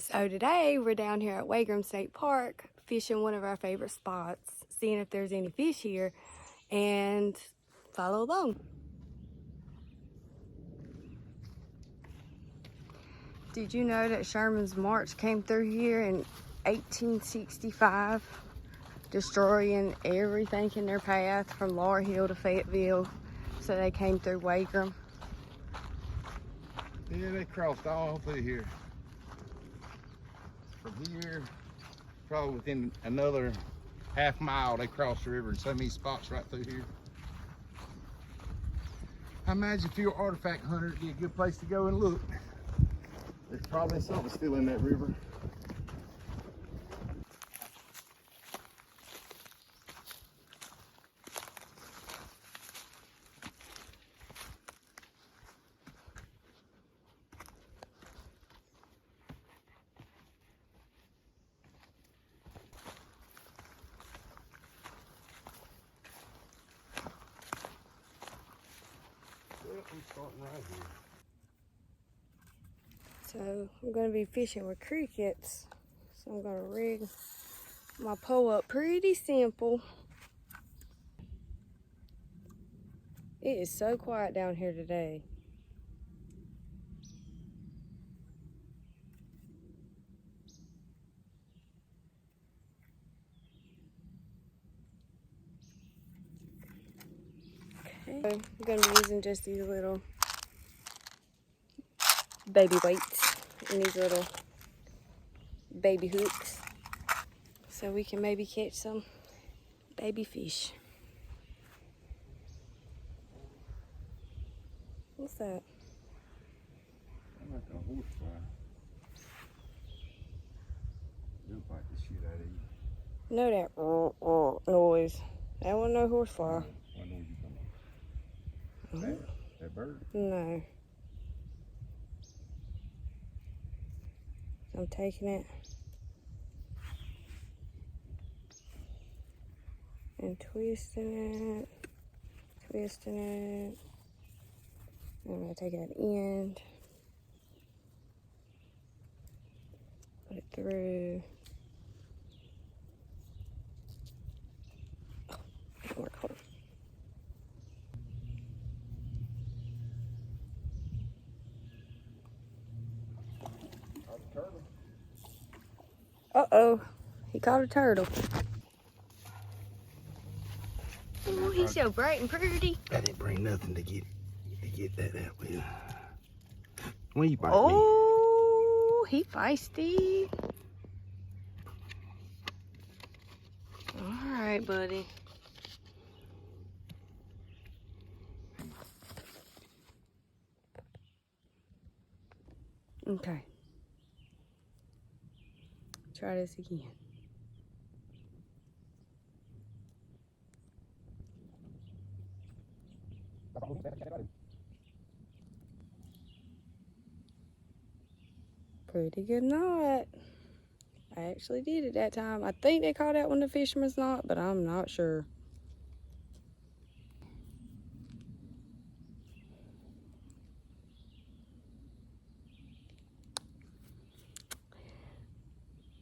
So today we're down here at Wagram State Park fishing one of our favorite spots, seeing if there's any fish here, and follow along. Did you know that Sherman's March came through here in 1865, destroying everything in their path from Laurel Hill to Fayetteville? So they came through Wagram. Yeah, they crossed all through here. From here, probably within another half mile, they crossed the river in so many spots right through here. I imagine if you're an artifact hunter, it'd be a good place to go and look. There's probably something still in that river. I'm starting right here. So I'm going to be fishing with crickets. So I'm going to rig my pole up pretty simple. It is so quiet down here today. Okay. So I'm going to be using just these little baby weights and these little baby hooks so we can maybe catch some baby fish. What's that? I'm like a horsefly. They'll bite the shit out of you. Know that noise. That wasn't no horsefly. What noise you talking about? That bird? No. I'm taking it and twisting it. I'm going to take it at the end, put it through. Oh, it didn't work. Hold on. Uh-oh, he caught a turtle. Oh, he's so bright and pretty. I didn't bring nothing to get that out with. When you bite me? Oh, he feisty. All right, buddy. Okay. Try this again. Pretty good knot. I actually did it that time. I think they call that one the fisherman's knot, but I'm not sure.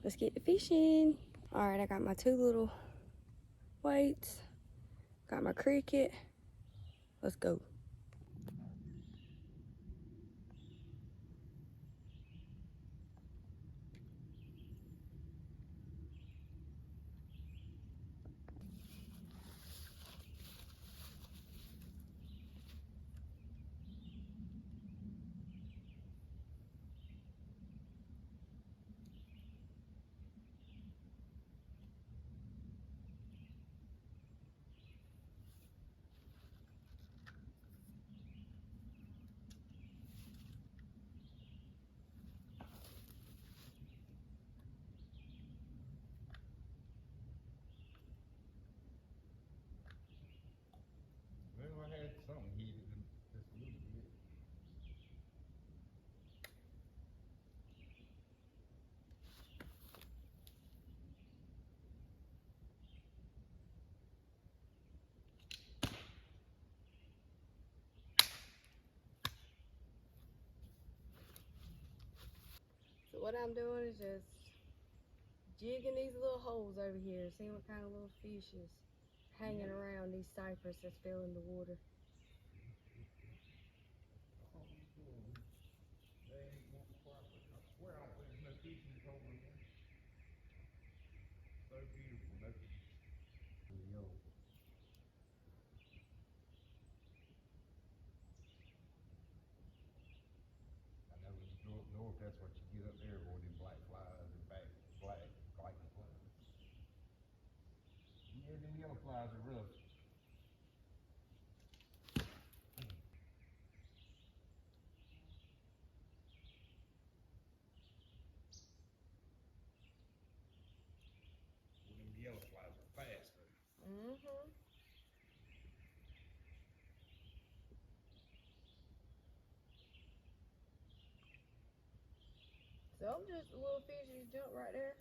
Let's get to fishing. All right, I got my two little weights. Got my cricket. Let's go. what I'm doing is just jigging these little holes over here, seeing what kind of little fish is hanging around these cypress that's filling the water. So beautiful. I know when you go up north, that's what you get up there, boy, them black flies and black flies. Yeah, them yellow flies are rough. Well, them yellow flies are fast, though. Mm-hmm. Some just little fish just jump right there.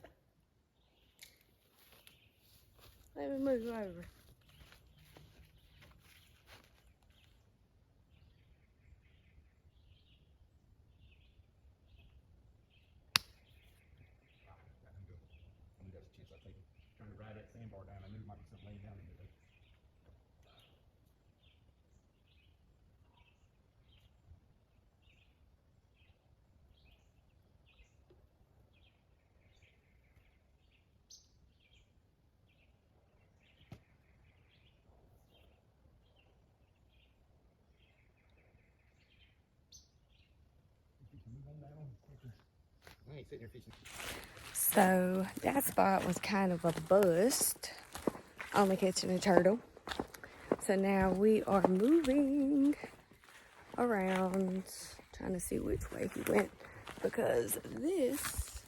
Let me move over. I think that's a chance I take. Trying to ride that sandbar down. I knew there might be something laying down in there. I ain't sitting here fishing. So that spot was kind of a bust, only catching a turtle. So now we are moving around, trying to see which way he went, because this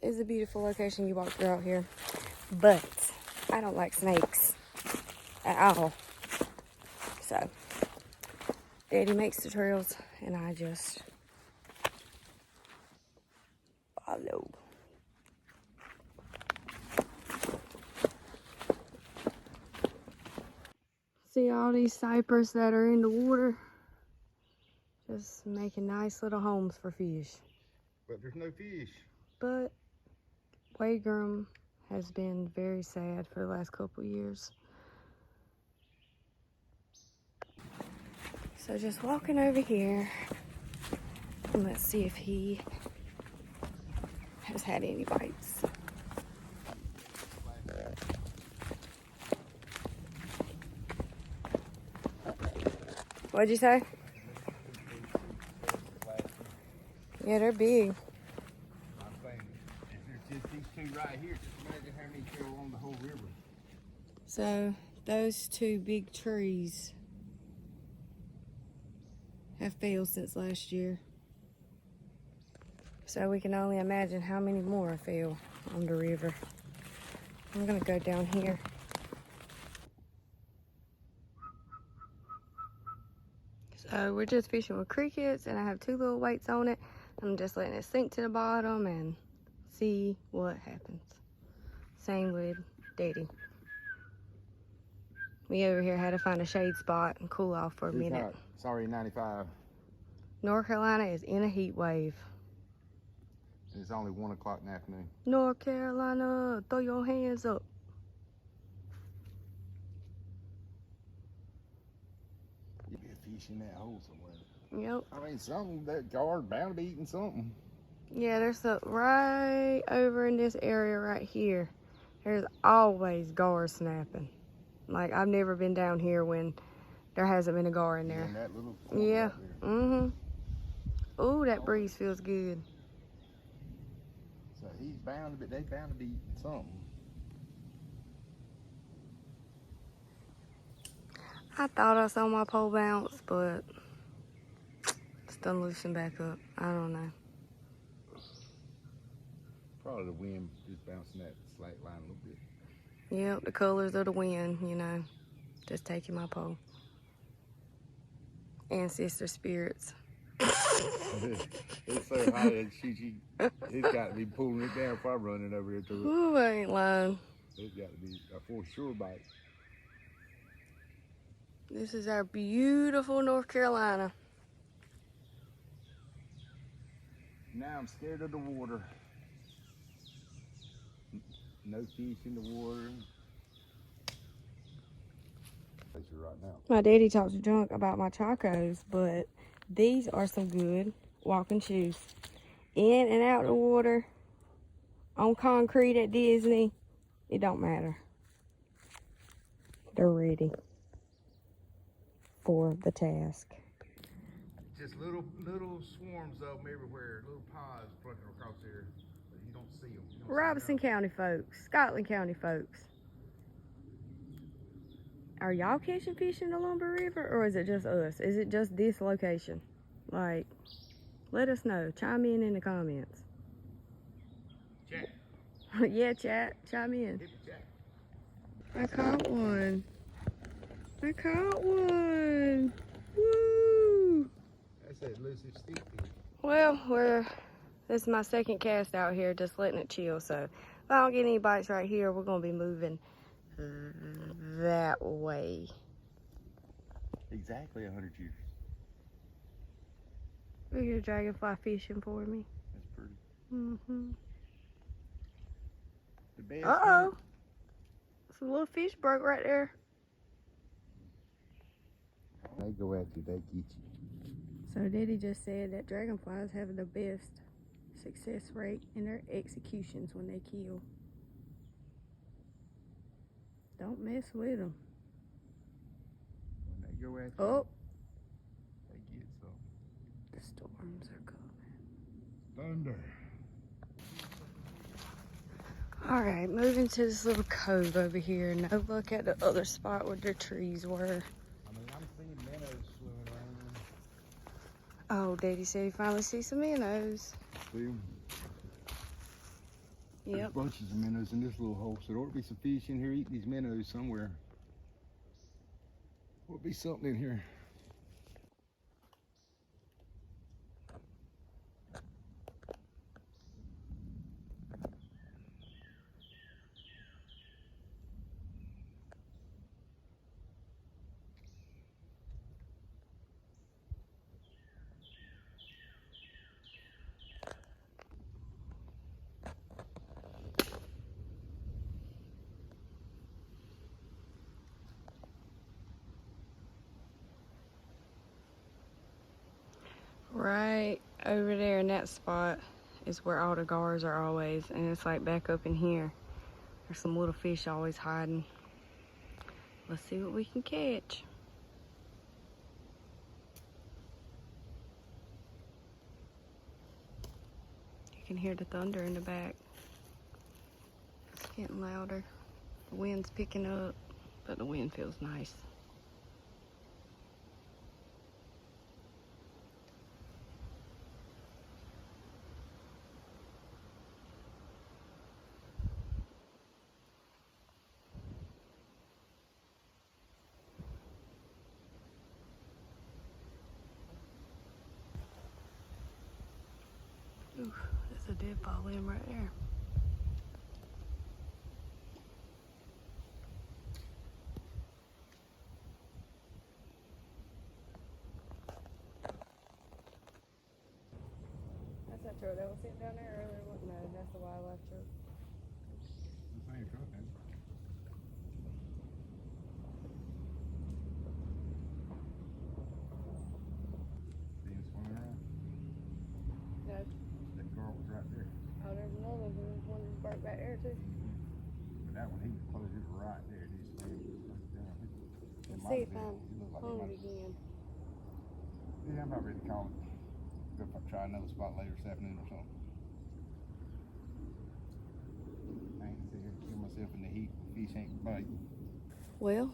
is a beautiful location you walk through out here. But I don't like snakes at all. So Daddy makes the trails and I just follow. See all these cypress that are in the water? Just making nice little homes for fish. But there's no fish. But Wagram has been very sad for the last couple years. So just walking over here, and let's see if he has had any bites. What'd you say? Yeah, they're big. I'm saying, if there's just these two right here, just imagine how many go along the whole river. So those two big trees have failed since last year. So we can only imagine how many more fell on the river. I'm gonna go down here. So we're just fishing with crickets and I have 2 little weights on it. I'm just letting it sink to the bottom and see what happens. Same with Daddy. We over here had to find a shade spot and cool off for a minute. Hot. Sorry, 95. North Carolina is in a heat wave. It's only 1 o'clock in the afternoon. North Carolina, throw your hands up. You get a fish in that hole somewhere. Yep. I mean, something, that guard bound to be eating something. Yeah, there's a right over in this area right here. There's always gar snapping. Like, I've never been down here when there hasn't been a gar in there. In that little Yeah. right there. Ooh, that breeze feels good. So he's bound to be, they bound to be eating something. I thought I saw my pole bounce, but it's done loosen back up. I don't know. Probably the wind just bouncing that slack line a little bit. Yep, the colors of the wind, you know, just taking my pole. Ancestor spirits. It's so hot that it's got to be pulling it down if I'm running over here to it. Ooh, I ain't lying. It's got to be a for sure bite. This is our beautiful North Carolina. Now I'm scared of the water. No fish in the water. Right now. My daddy talks junk about my chacos, but these are some good walking shoes. In and out the water, on concrete at Disney, it don't matter. They're ready for the task. Just little swarms of them everywhere, little pods floating across here, but you don't see them. Robeson County folks, Scotland County folks. Are y'all catching fish in the Lumber River, or is it just us? Is it just this location? Like, let us know. Chime in the comments. Chat. Yeah, chat. Chime in. Chat. I caught one. I caught one. Woo! That's that elusive stick fish. Well, this is my second cast out here, just letting it chill. So if I don't get any bites right here, we're gonna be moving that way. Exactly 100 years. Look at a dragonfly fishing for me. That's pretty. Mm-hmm. The best. Uh-oh. It's a little fish broke right there. They go after you, they get you. So Daddy just said that dragonflies have the best success rate in their executions when they kill. Don't mess with them. When they go after Oh, you, they get some. the storms are coming. Thunder. All right, moving to this little cove over here. No look at the other spot where the trees were. I mean, I'm seeing minnows swimming around. Oh, Daddy said he finally sees some minnows. See them? Yep. There's bunches of minnows in this little hole, so there ought to be some fish in here eating these minnows somewhere. Ought to be something in here. Right over there in that spot is where all the gars are always, and it's like back up in here. There's some little fish always hiding. Let's see what we can catch. You can hear the thunder in the back. It's getting louder. The wind's picking up, but the wind feels nice. Ooh, there's a deadfall limb right there. That's that truck that was sitting down there earlier. No, that's the wildlife truck. The same truck, man. See him swimming around? No. That car was right there. Oh, there's another one. There's one that's burnt back there too. But that one, he was close. It was right there. It just down. Let's see if I'm hungry again. Yeah, I'm about ready to call it. Go if I try another spot later this afternoon or something. I ain't sit here and kill myself in the heat. Fish ain't bite. Well,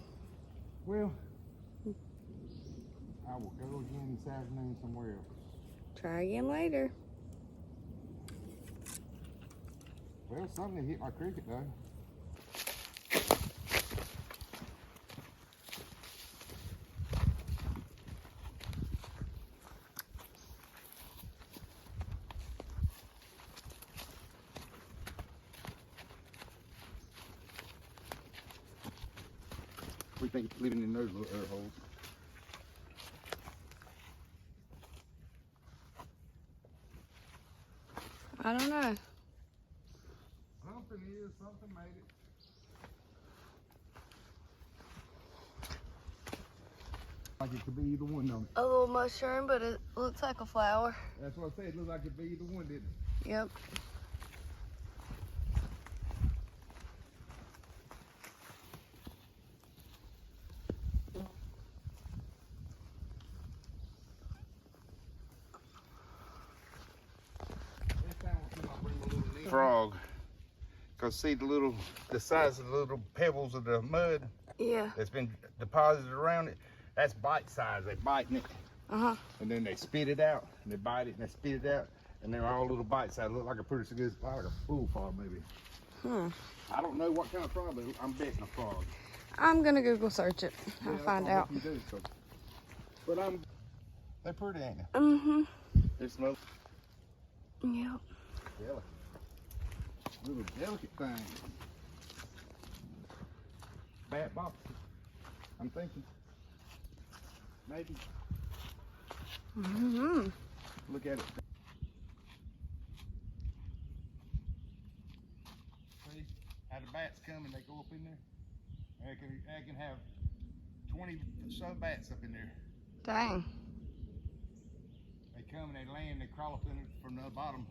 I will go again this afternoon somewhere else. try again later. Well, something hit my cricket though. We think it's living in those little air holes. I don't know. Something is, something made it. Like it could be either one, don't it? A little mushroom, but it looks like a flower. That's what I said. It looked like it could be either one, didn't it? Yep. Frog. Cause see the size of the little pebbles of the mud Yeah. that's been deposited around it. That's bite size. They biting it, Uh-huh. and then they spit it out, and they bite it, and they spit it out, and they're all little bite size. Look like a pretty good, like a bull frog maybe. I don't know what kind of frog, but I'm betting a frog. I'm gonna Google search it. I'll Yeah, find I'll out. help you do, so. But they're pretty, ain't they? Mm-hmm. They smell Yep. delicate. Little delicate thing. Bat box. I'm thinking. Maybe. Mm-hmm. Look at it. See how the bats come and they go up in there? They can have 20 some bats up in there. Dang. They come and they land, they crawl up in it from the bottom.